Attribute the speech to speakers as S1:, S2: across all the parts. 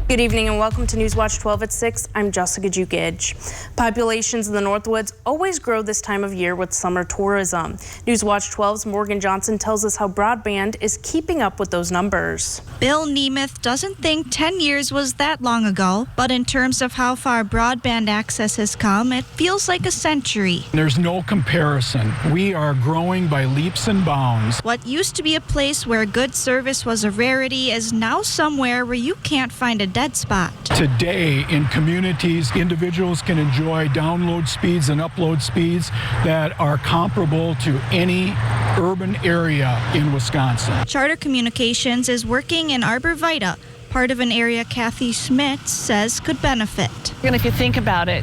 S1: Good evening and welcome to Newswatch 12 at 6. I'm Jessica Jukic. Populations in the Northwoods always grow this time of year with summer tourism. Newswatch 12's Morgan Johnson tells us how broadband is keeping up with those numbers.
S2: Bill Nemeth doesn't think 10 years was that long ago, but in terms of how far broadband access has come, it feels like a century.
S3: There's no comparison. We are growing by leaps and bounds.
S2: What used to be a place where good service was a rarity is now somewhere where you can't find a dead spot.
S3: Today, in communities, individuals can enjoy download speeds and upload speeds that are comparable to any urban area in Wisconsin.
S2: Charter Communications is working in Arbor Vitae, part of an area Kathy Schmitz says could benefit.
S4: And if you think about it,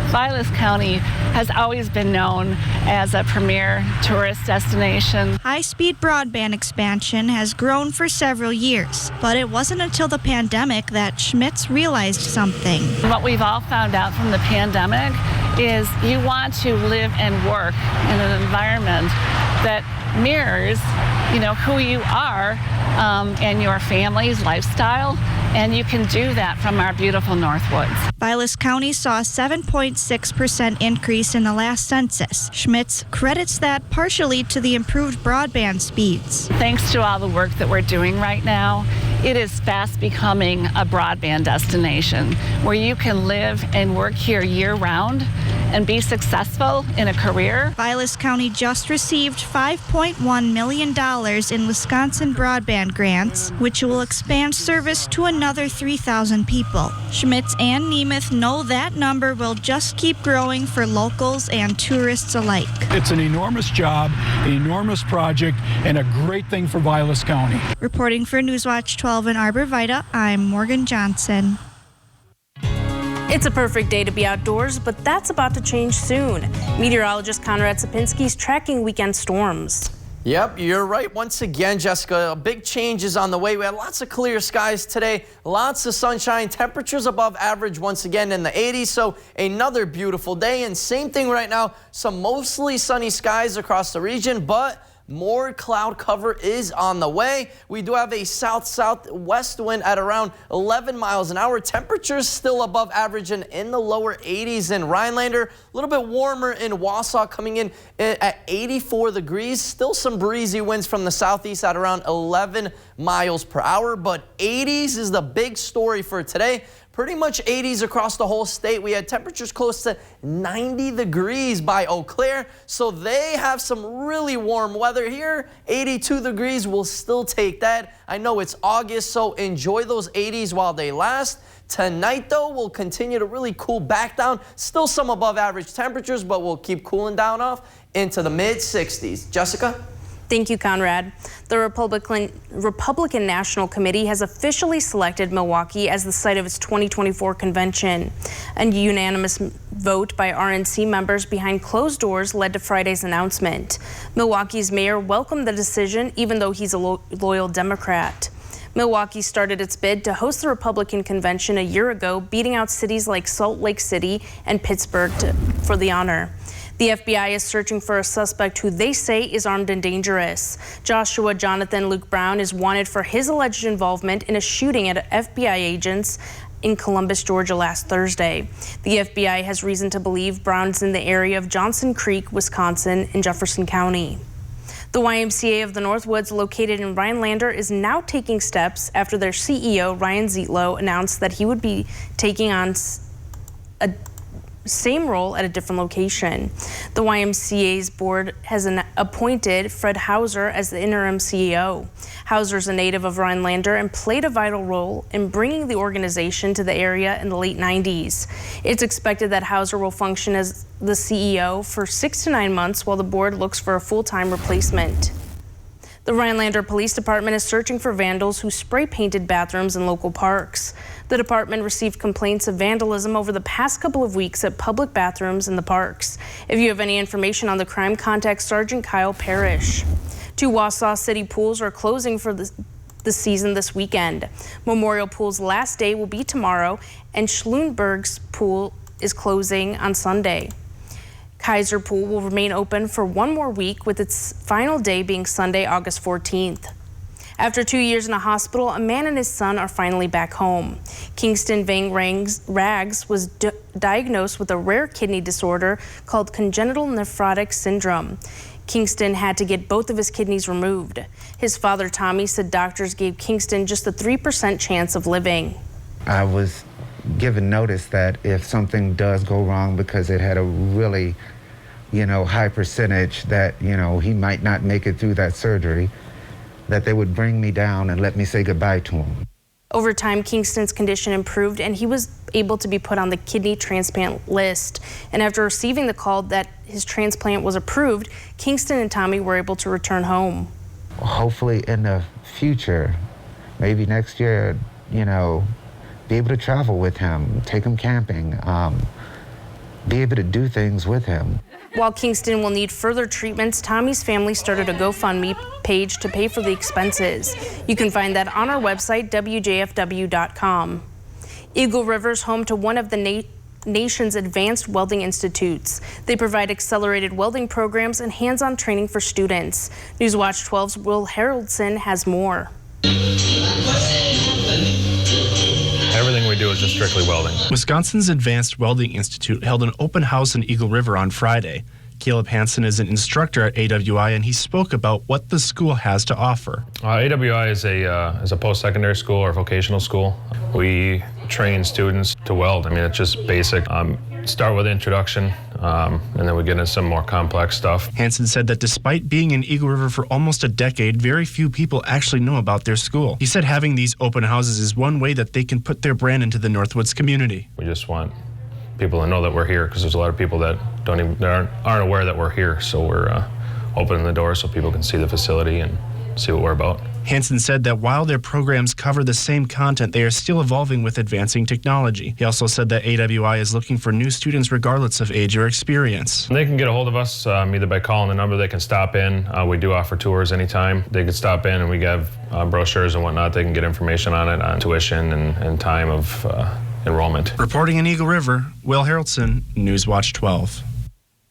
S4: Vilas County has always been known as a premier tourist destination.
S2: High-speed broadband expansion has grown for several years, but it wasn't until the pandemic that Schmitz realized something.
S4: What we've all found out from the pandemic is you want to live and work in an environment that mirrors, who you are and your family's lifestyle, and you can do that from our beautiful Northwoods.
S2: Vilas County saw a 7.6% increase in the last census. Schmitz credits that partially to the improved broadband speeds.
S4: Thanks to all the work that we're doing right now, it is fast becoming a broadband destination where you can live and work here year-round and be successful in a career.
S2: Vilas County just received $5.1 million in Wisconsin broadband grants, which will expand service to another 3,000 people. Schmitz and Nemeth know that number will just keep growing for locals and tourists alike.
S3: It's an enormous job, an enormous project, and a great thing for Vilas County.
S2: Reporting for Newswatch 12 in Arbor Vitae, I'm Morgan Johnson.
S1: It's a perfect day to be outdoors, but that's about to change soon. Meteorologist Conrad Sapinski's tracking weekend storms.
S5: Yep, you're right. Once again, Jessica, a big change is on the way. We had lots of clear skies today, lots of sunshine, temperatures above average once again in the 80s. So another beautiful day, and same thing right now, some mostly sunny skies across the region, but more cloud cover is on the way. We do have a south-southwest wind at around 11 miles an hour. Temperatures still above average and in the lower 80s in Rhinelander. A little bit warmer in Wausau, coming in at 84 degrees. Still some breezy winds from the southeast at around 11 miles per hour. But 80s is the big story for today. Pretty much 80s across the whole state. We had temperatures close to 90 degrees by Eau Claire, so they have some really warm weather here. 82 degrees, we'll still take that. I know it's August, so enjoy those 80s while they last. Tonight, though, we'll continue to really cool back down. Still some above average temperatures, but we'll keep cooling down off into the mid-60s. Jessica?
S1: Thank you, Conrad. The Republican National Committee has officially selected Milwaukee as the site of its 2024 convention. A unanimous vote by RNC members behind closed doors led to Friday's announcement. Milwaukee's mayor welcomed the decision, even though he's a loyal Democrat. Milwaukee started its bid to host the Republican convention a year ago, beating out cities like Salt Lake City and Pittsburgh for the honor. The FBI is searching for a suspect who they say is armed and dangerous. Joshua Jonathan Luke Brown is wanted for his alleged involvement in a shooting at FBI agents in Columbus, Georgia last Thursday. The FBI has reason to believe Brown's in the area of Johnson Creek, Wisconsin, in Jefferson County. The Ymca of the Northwoods, located in Rhinelander, is now taking steps after their CEO, Ryan Zietlow, announced that he would be taking on a same role at a different location. The YMCA's board has appointed Fred Hauser as the interim CEO. Hauser is a native of Rhinelander and played a vital role in bringing the organization to the area in the late 90s. It's expected that Hauser will function as the CEO for 6 to 9 months while the board looks for a full-time replacement. The Rhinelander Police Department is searching for vandals who spray painted bathrooms in local parks. The department received complaints of vandalism over the past couple of weeks at public bathrooms in the parks. If you have any information on the crime, contact Sergeant Kyle Parrish. 2 Wausau City pools are closing for the season this weekend. Memorial Pool's last day will be tomorrow, and Schlunberg's pool is closing on Sunday. Kaiser Pool will remain open for 1 more week, with its final day being Sunday, August 14th. After 2 years in a hospital, a man and his son are finally back home. Kingston Vang Rags was diagnosed with a rare kidney disorder called congenital nephrotic syndrome. Kingston had to get both of his kidneys removed. His father, Tommy, said doctors gave Kingston just a 3% chance of living.
S6: I was given notice that if something does go wrong, because it had a really, high percentage that, he might not make it through that surgery, that they would bring me down and let me say goodbye to him.
S1: Over time, Kingston's condition improved and he was able to be put on the kidney transplant list. And after receiving the call that his transplant was approved, Kingston and Tommy were able to return home.
S6: Hopefully in the future, maybe next year, be able to travel with him, take him camping, be able to do things with him.
S1: While Kingston will need further treatments, Tommy's family started a GoFundMe page to pay for the expenses. You can find that on our website, wjfw.com. Eagle River is home to one of the nation's advanced welding institutes. They provide accelerated welding programs and hands-on training for students. Newswatch 12's Will Haroldson has more.
S7: Everything we do is just strictly welding.
S8: Wisconsin's Advanced Welding Institute held an open house in Eagle River on Friday. Caleb Hansen is an instructor at AWI, and he spoke about what the school has to offer.
S7: AWI is a post-secondary school or vocational school. We train students to weld. It's just basic. Start with introduction, and then we get into some more complex stuff.
S8: Hansen said that despite being in Eagle River for almost a decade, very few people actually know about their school. He said having these open houses is one way that they can put their brand into the Northwoods community.
S7: We just want people to know that we're here, because there's a lot of people that aren't aware that we're here. So we're opening the door so people can see the facility and see what we're about.
S8: Hansen said that while their programs cover the same content, they are still evolving with advancing technology. He also said that AWI is looking for new students regardless of age or experience.
S7: They can get a hold of us either by calling the number. They can stop in. We do offer tours anytime. They can stop in and we have brochures and whatnot. They can get information on it, on tuition and time of enrollment.
S8: Reporting in Eagle River, Will Haroldson, Newswatch 12.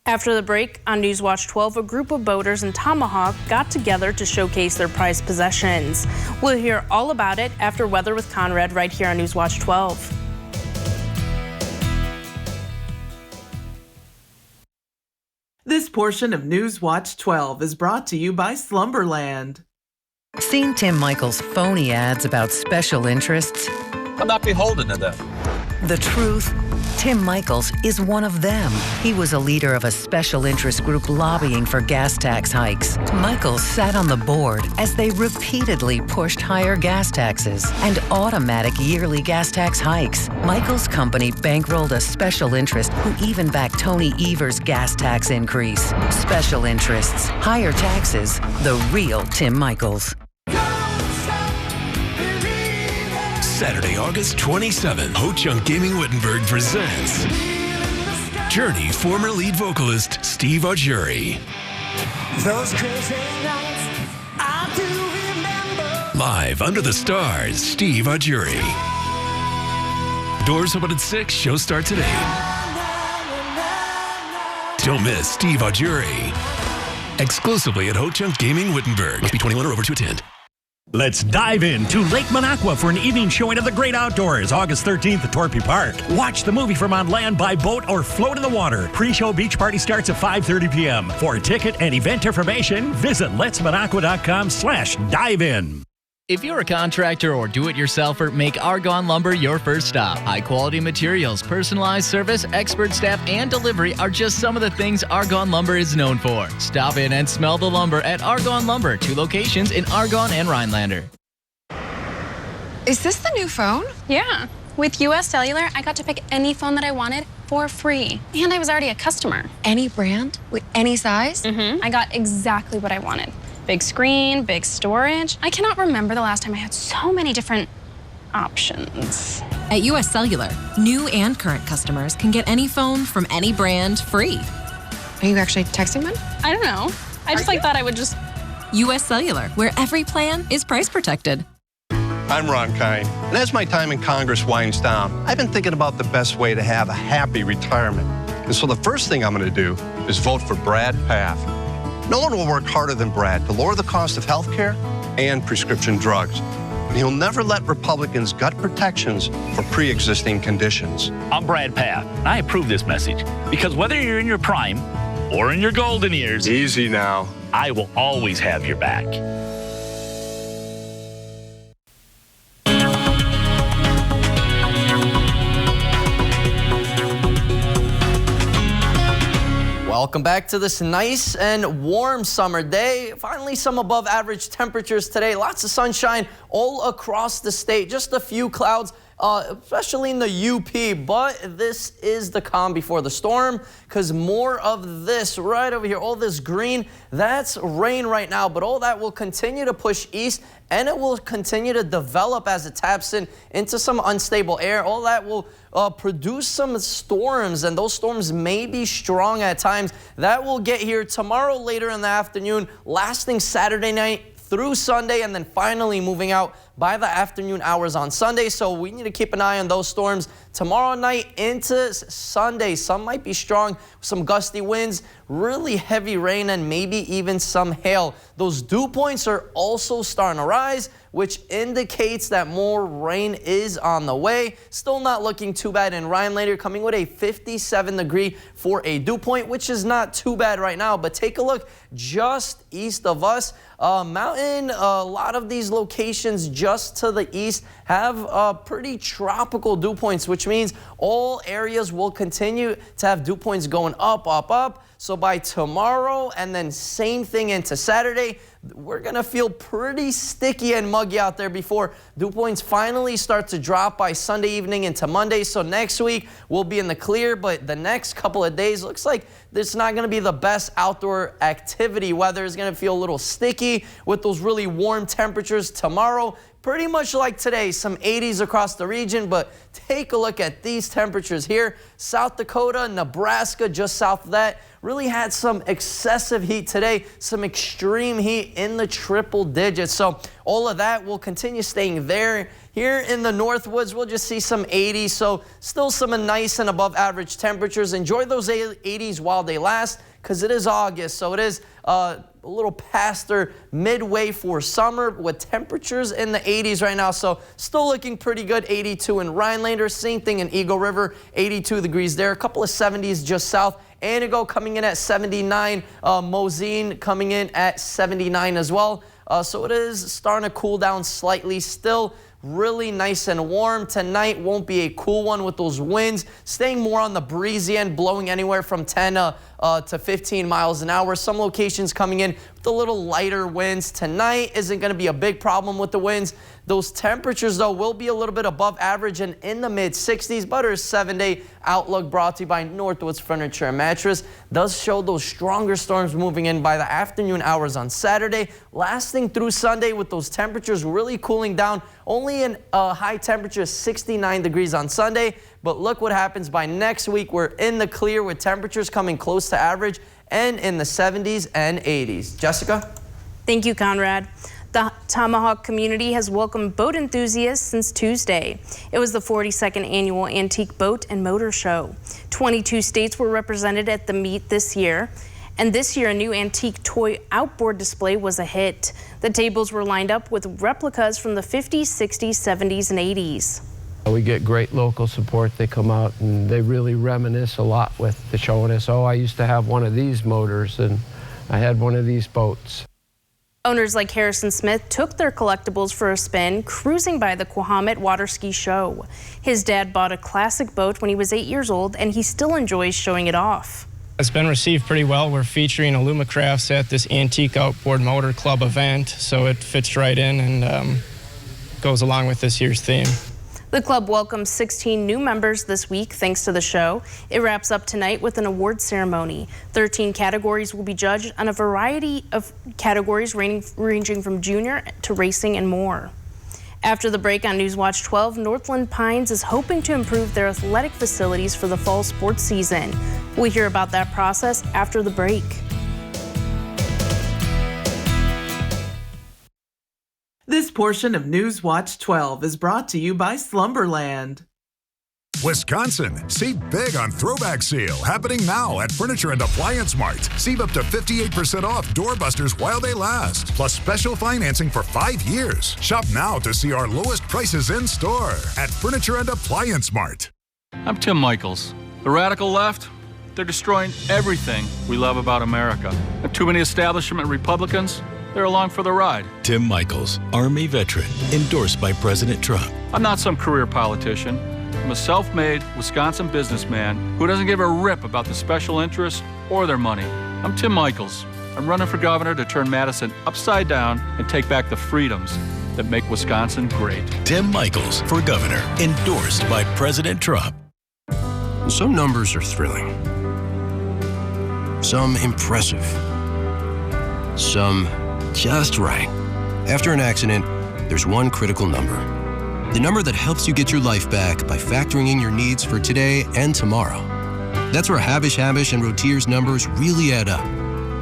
S1: After the break on Newswatch 12, a group of boaters in Tomahawk got together to showcase their prized possessions. We'll hear all about it after Weather with Conrad right here on Newswatch 12.
S9: This portion of Newswatch 12 is brought to you by Slumberland.
S10: Seen Tim Michaels' phony ads about special interests?
S11: I'm not beholden to them.
S10: The truth, Tim Michaels is one of them. He was a leader of a special interest group lobbying for gas tax hikes. Michaels sat on the board as they repeatedly pushed higher gas taxes and automatic yearly gas tax hikes. Michaels' company bankrolled a special interest who even backed Tony Evers' gas tax increase. Special interests, higher taxes, the real Tim Michaels.
S12: Saturday, August 27th, Ho-Chunk Gaming Wittenberg presents Journey former lead vocalist Steve Augeri.
S13: Those crazy nights, I do remember.
S12: Live under the stars, Steve Augeri. Doors open at 6, show starts at 8. Don't miss Steve Augeri. Exclusively at Ho-Chunk Gaming Wittenberg. Must be 21 or over to attend.
S14: Let's dive into Lake Minocqua for an evening showing of the great outdoors, August 13th at Torpy Park. Watch the movie from on land, by boat, or float in the water. Pre-show beach party starts at 5:30 p.m. For ticket and event information, visit letsminocqua.com/dive-in.
S15: If you're a contractor or do-it-yourselfer, make Argonne Lumber your first stop. High-quality materials, personalized service, expert staff, and delivery are just some of the things Argonne Lumber is known for. Stop in and smell the lumber at Argonne Lumber, 2 locations in Argonne and Rhinelander.
S16: Is this the new phone?
S17: Yeah. With US Cellular, I got to pick any phone that I wanted for free. And I was already a customer.
S16: Any brand? With any size?
S17: Mm-hmm. I got exactly what I wanted. Big screen, big storage. I cannot remember the last time I had so many different options.
S18: At US Cellular, new and current customers can get any phone from any brand free.
S16: Are you actually texting them?
S17: I don't know. I just thought I would just...
S18: US Cellular, where every plan is price protected.
S19: I'm Ron Kine, and as my time in Congress winds down, I've been thinking about the best way to have a happy retirement. And so the first thing I'm going to do is vote for Brad Pfaff. No one will work harder than Brad to lower the cost of health care and prescription drugs. And he'll never let Republicans gut protections for pre-existing conditions.
S20: I'm Brad Paff. I approve this message because whether you're in your prime or in your golden years,
S19: easy now,
S20: I will always have your back.
S5: Welcome back to this nice and warm summer day. Finally, some above average temperatures today. Lots of sunshine all across the state. Just a few clouds, especially in the UP. But this is the calm before the storm, because more of this right over here, all this green, that's rain right now. But all that will continue to push east, and it will continue to develop as it taps into some unstable air. All that will produce some storms, and those storms may be strong at times. That will get here tomorrow later in the afternoon, lasting Saturday night through Sunday, and then finally moving out by the afternoon hours on Sunday. So we need to keep an eye on those storms tomorrow night into Sunday. Some might be strong, some gusty winds, really heavy rain, and maybe even some hail. Those dew points are also starting to rise, which indicates that more rain is on the way. Still not looking too bad in Rhinelander, coming with a 57 degree for a dew point, which is not too bad right now. But take a look just east of us. Mountain, a lot of these locations just to the east have pretty tropical dew points, which means all areas will continue to have dew points going up, up, up. So by tomorrow, and then same thing into Saturday, we're going to feel pretty sticky and muggy out there before dew points finally start to drop by Sunday evening into Monday. So next week we'll be in the clear, but the next couple of days looks like it's not going to be the best outdoor activity. Weather is going to feel a little sticky with those really warm temperatures tomorrow. Pretty much like today, some 80s across the region, but take a look at these temperatures here. South Dakota, Nebraska, just south of that, really had some excessive heat today, some extreme heat in the triple digits. So all of that will continue staying there. Here in the Northwoods, we'll just see some 80s, so still some nice and above average temperatures. Enjoy those 80s while they last, because it is August, so it is a little past their midway for summer with temperatures in the 80s right now. So still looking pretty good. 82 in Rhinelander, same thing in Eagle River, 82 degrees there. A couple of 70s just south. Anago coming in at 79, Mosine coming in at 79 as well. So it is starting to cool down slightly. Still really nice and warm. Tonight won't be a cool one with those winds staying more on the breezy end, blowing anywhere from 10 to 15 miles an hour. Some locations coming in with a little lighter winds. Tonight isn't going to be a big problem with the winds. Those temperatures, though, will be a little bit above average and in the mid-60s, but our 7-day outlook brought to you by Northwoods Furniture and Mattress does show those stronger storms moving in by the afternoon hours on Saturday, lasting through Sunday with those temperatures really cooling down. Only in high temperature 69 degrees on Sunday, but look what happens by next week. We're in the clear with temperatures coming close to average and in the 70s and 80s. Jessica?
S1: Thank you, Conrad. The Tomahawk community has welcomed boat enthusiasts since Tuesday. It was the 42nd annual Antique Boat and Motor Show. 22 states were represented at the meet this year. And this year, a new antique toy outboard display was a hit. The tables were lined up with replicas from the 50s, 60s, 70s, and 80s.
S21: We get great local support. They come out and they really reminisce a lot with the showing us, oh, I used to have one of these motors and I had one of these boats.
S1: Owners like Harrison Smith took their collectibles for a spin, cruising by the Quahog Water Ski Show. His dad bought a classic boat when he was 8 years old, and he still enjoys showing it off.
S22: It's been received pretty well. We're featuring Ymca at this Antique Outboard Motor Club event, so it fits right in and goes along with this year's theme.
S1: The club welcomes 16 new members this week thanks to the show. It wraps up tonight with an award ceremony. 13 categories will be judged on a variety of categories ranging from junior to racing and more. After the break on Newswatch 12, Northland Pines is hoping to improve their athletic facilities for the fall sports season. We'll hear about that process after the break.
S9: This portion of Newswatch 12 is brought to you by Slumberland.
S3: Wisconsin, save big on Throwback Sale, happening now at Furniture and Appliance Mart. Save up to 58% off doorbusters while they last, plus special financing for 5 years. Shop now to see our lowest prices in store at Furniture and Appliance Mart.
S11: I'm Tim Michaels. The radical left, they're destroying everything we love about America. And too many establishment Republicans, they're along for the ride.
S12: Tim Michaels, Army veteran, endorsed by President Trump.
S11: I'm not some career politician. I'm a self-made Wisconsin businessman who doesn't give a rip about the special interests or their money. I'm Tim Michaels. I'm running for governor to turn Madison upside down and take back the freedoms that make Wisconsin great.
S12: Tim Michaels for governor, endorsed by President Trump.
S4: Some numbers are thrilling. Some impressive. Some just right. After an accident, there's one critical number. The number that helps you get your life back by factoring in your needs for today and tomorrow. That's where Habish and Rotier's numbers really add up.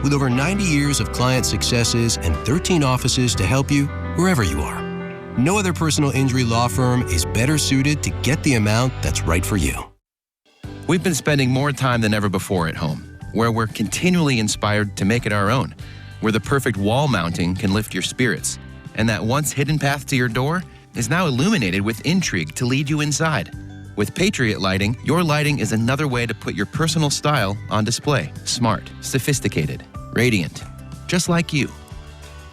S4: With over 90 years of client successes and 13 offices to help you wherever you are. No other personal injury law firm is better suited to get the amount that's right for you.
S23: We've been spending more time than ever before at home, where we're continually inspired to make it our own, where the perfect wall mounting can lift your spirits, and that once hidden path to your door is now illuminated with intrigue to lead you inside. With Patriot Lighting, your lighting is another way to put your personal style on display. Smart, sophisticated, radiant, just like you.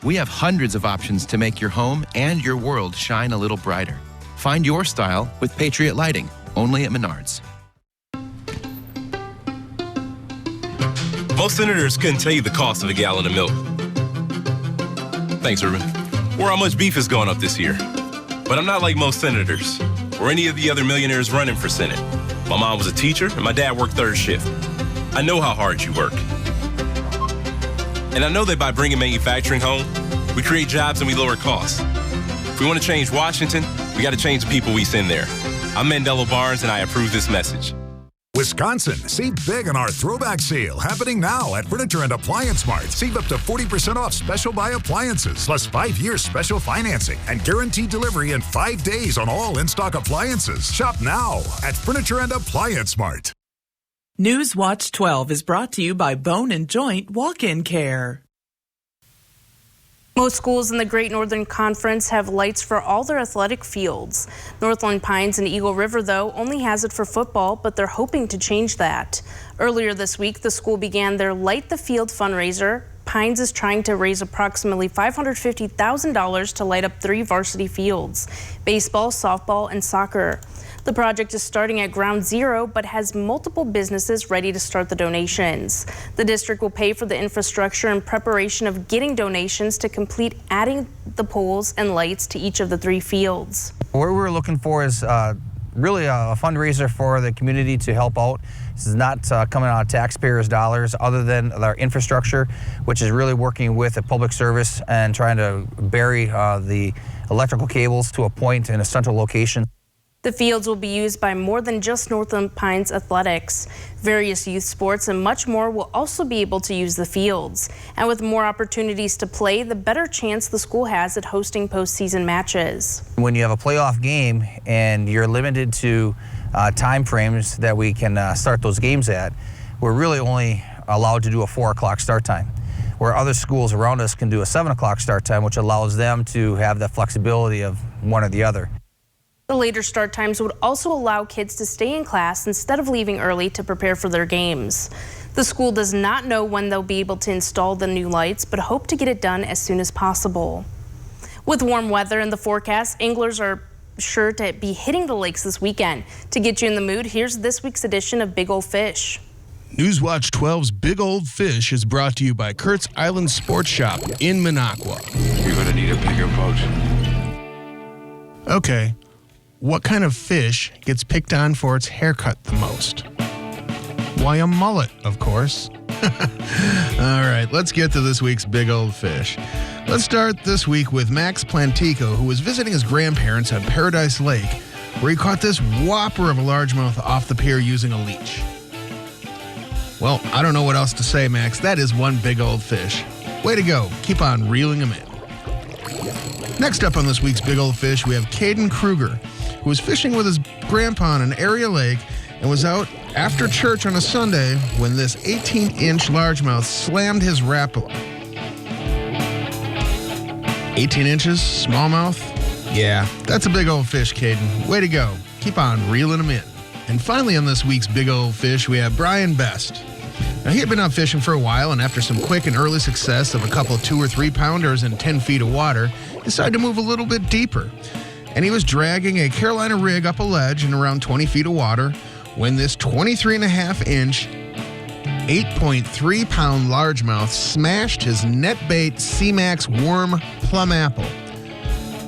S23: We have hundreds of options to make your home and your world shine a little brighter. Find your style with Patriot Lighting, only at Menards.
S24: Most senators couldn't tell you the cost of a gallon of milk. Thanks, Ruben. Or how much beef has gone up this year. But I'm not like most senators, or any of the other millionaires running for Senate. My mom was a teacher, and my dad worked third shift. I know how hard you work. And I know that by bringing manufacturing home, we create jobs and we lower costs. If we want to change Washington, we got to change the people we send there. I'm Mandela Barnes, and I approve this message.
S3: Wisconsin, save big on our Throwback Sale, happening now at Furniture and Appliance Mart. Save up to 40% off special buy appliances, plus 5 years special financing and guaranteed delivery in 5 days on all in-stock appliances. Shop now at Furniture and Appliance Mart.
S9: Newswatch 12 is brought to you by Bone and Joint Walk-In Care.
S1: Most schools in the Great Northern Conference have lights for all their athletic fields. Northland Pines and Eagle River, though, only has it for football, but they're hoping to change that. Earlier this week, the school began their Light the Field fundraiser. Pines is trying to raise approximately $550,000 to light up 3 varsity fields: baseball, softball, and soccer. The project is starting at ground zero, but has multiple businesses ready to start the donations. The district will pay for the infrastructure in preparation of getting donations to complete adding the poles and lights to each of the 3 fields.
S25: What we're looking for is really a fundraiser for the community to help out. This is not coming out of taxpayers' dollars, other than our infrastructure, which is really working with a public service and trying to bury the electrical cables to a point in a central location.
S1: The fields will be used by more than just Northland Pines athletics. Various youth sports and much more will also be able to use the fields. And with more opportunities to play, the better chance the school has at hosting postseason matches.
S25: When you have a playoff game and you're limited to time frames that we can start those games at, we're really only allowed to do a 4 o'clock start time, where other schools around us can do a 7 o'clock start time, which allows them to have the flexibility of one or the other.
S1: The later start times would also allow kids to stay in class instead of leaving early to prepare for their games. The school does not know when they'll be able to install the new lights, but hope to get it done as soon as possible. With warm weather in the forecast, anglers are sure to be hitting the lakes this weekend. To get you in the mood, here's this week's edition of Big Old Fish.
S26: Newswatch 12's Big Old Fish is brought to you by Kurt's Island Sports Shop in Minocqua.
S27: You're going to need a bigger boat.
S8: Okay. What kind of fish gets picked on for its haircut the most? Why, a mullet, of course. All right, let's get to this week's Big Old Fish. Let's start this week with Max Plantico, who was visiting his grandparents at Paradise Lake, where he caught this whopper of a largemouth off the pier using a leech. Well, I don't know what else to say, Max. That is one big old fish. Way to go. Keep on reeling them in. Next up on this week's Big Old Fish, we have Caden Kruger. who was fishing with his grandpa on an area lake and was out after church on a Sunday when this 18-inch largemouth slammed his rapala. 18 inches, smallmouth? Yeah, that's a big old fish, Caden. Way to go. Keep on reeling them in. And finally on this week's Big Old Fish, we have Brian Best. Now, he had been out fishing for a while, and after some quick and early success of a couple of 2 or 3 pounders in 10 feet of water, decided to move a little bit deeper. And he was dragging a Carolina rig up a ledge in around 20 feet of water when this 23.5-inch, 8.3-pound largemouth smashed his net bait C-Max worm plum apple.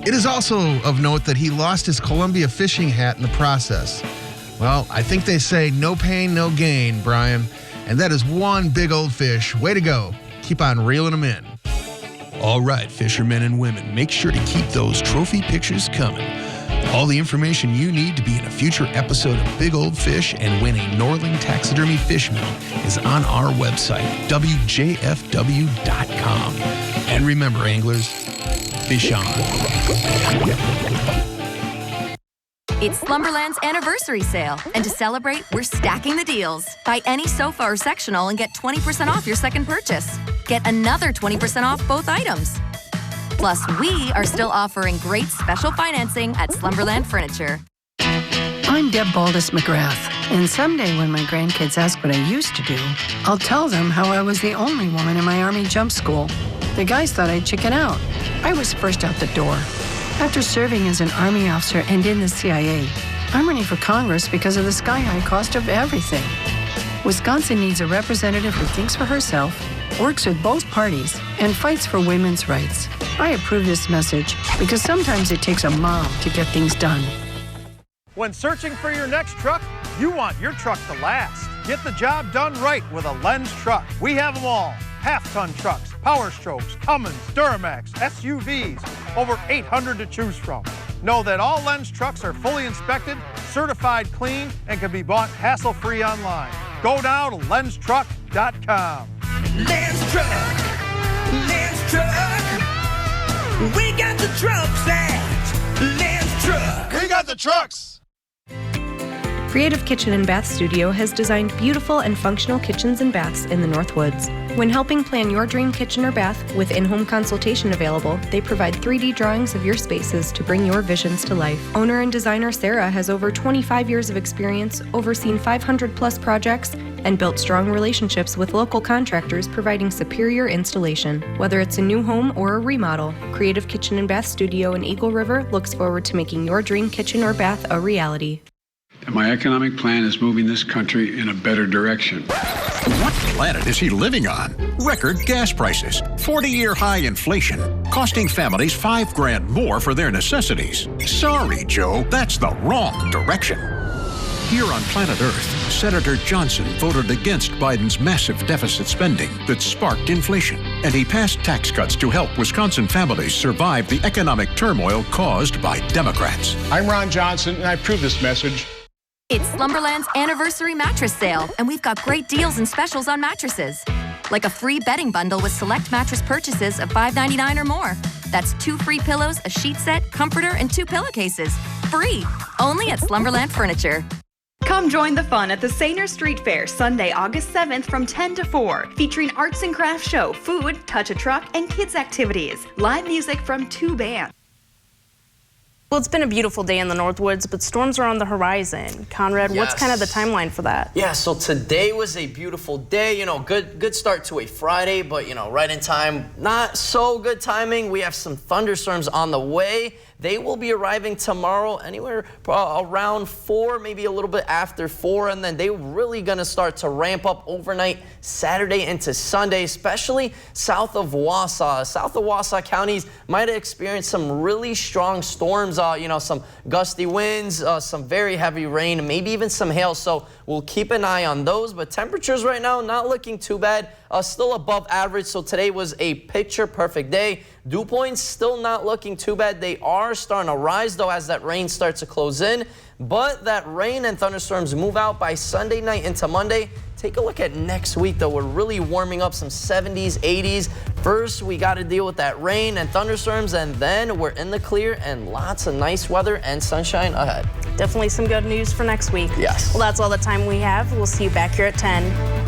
S8: It is also of note that he lost his Columbia fishing hat in the process. Well, I think they say no pain, no gain, Brian. And that is one big old fish. Way to go. Keep on reeling them in. All right, fishermen and women, make sure to keep those trophy pictures coming. All the information you need to be in a future episode of Big Old Fish and win a Norling Taxidermy fish mill is on our website, WJFW.com. And remember, anglers, fish on.
S2: It's Slumberland's anniversary sale, and to celebrate, we're stacking the deals. Buy any sofa or sectional and get 20% off your second purchase. Get another 20% off both items. Plus, we are still offering great special financing at Slumberland Furniture.
S6: I'm Deb Baldus McGrath, and someday when my grandkids ask what I used to do, I'll tell them how I was the only woman in my Army jump school. The guys thought I'd chicken out. I was first out the door. After serving as an Army officer and in the CIA, I'm running for Congress because of the sky-high cost of everything. Wisconsin needs a representative who thinks for herself, works with both parties, and fights for women's rights. I approve this message because sometimes it takes a mom to get things done.
S7: When searching for your next truck, you want your truck to last. Get the job done right with a Lenz truck. We have them all. Half-ton trucks, Power Strokes, Cummins, Duramax, SUVs, over 800 to choose from. Know that all Lenz trucks are fully inspected, certified clean, and can be bought hassle-free online. Go now to lenztruck.com.
S10: Lenz Truck, Lenz Truck. We got the trucks at Lenz Truck.
S7: We got the trucks.
S13: Creative Kitchen and Bath Studio has designed beautiful and functional kitchens and baths in the Northwoods. When helping plan your dream kitchen or bath with in-home consultation available, they provide 3D drawings of your spaces to bring your visions to life. Owner and designer Sarah has over 25 years of experience, overseen 500+ projects, and built strong relationships with local contractors providing superior installation. Whether it's a new home or a remodel, Creative Kitchen and Bath Studio in Eagle River looks forward to making your dream kitchen or bath a reality.
S14: My economic plan is moving this country in a better direction.
S15: What planet is he living on? Record gas prices, 40-year high inflation, costing families $5,000 more for their necessities. Sorry, Joe, that's the wrong direction. Here on planet Earth, Senator Johnson voted against Biden's massive deficit spending that sparked inflation, and he passed tax cuts to help Wisconsin families survive the economic turmoil caused by Democrats.
S14: I'm Ron Johnson, and I approve this message.
S2: It's Slumberland's anniversary mattress sale, and we've got great deals and specials on mattresses. Like a free bedding bundle with select mattress purchases of $5.99 or more. That's 2 free pillows, a sheet set, comforter, and 2 pillowcases. Free! Only at Slumberland Furniture.
S28: Come join the fun at the Sainer Street Fair, Sunday, August 7th from 10 to 4, featuring arts and crafts show, food, touch a truck, and kids activities. Live music from 2 bands.
S1: Well, it's been a beautiful day in the Northwoods, but storms are on the horizon. Conrad, what's kind of the timeline for that?
S5: Yeah, so today was a beautiful day. You know, good start to a Friday, but, you know, right in time, not so good timing. We have some thunderstorms on the way. They will be arriving tomorrow anywhere around 4, maybe a little bit after 4, and then they're really going to start to ramp up overnight Saturday into Sunday, especially south of Wausau. South of Wausau counties might have experienced some really strong storms, you know, some gusty winds, some very heavy rain, maybe even some hail, so we'll keep an eye on those. But temperatures right now not looking too bad, still above average, so today was a picture-perfect day. Dew points still not looking too bad. They are starting to rise, though, as that rain starts to close in. But that rain and thunderstorms move out by Sunday night into Monday. Take a look at next week, though. We're really warming up, some 70s, 80s. First, we got to deal with that rain and thunderstorms, and then we're in the clear and lots of nice weather and sunshine ahead.
S1: Definitely some good news for next week.
S5: Yes.
S1: Well, that's all the time we have. We'll see you back here at 10.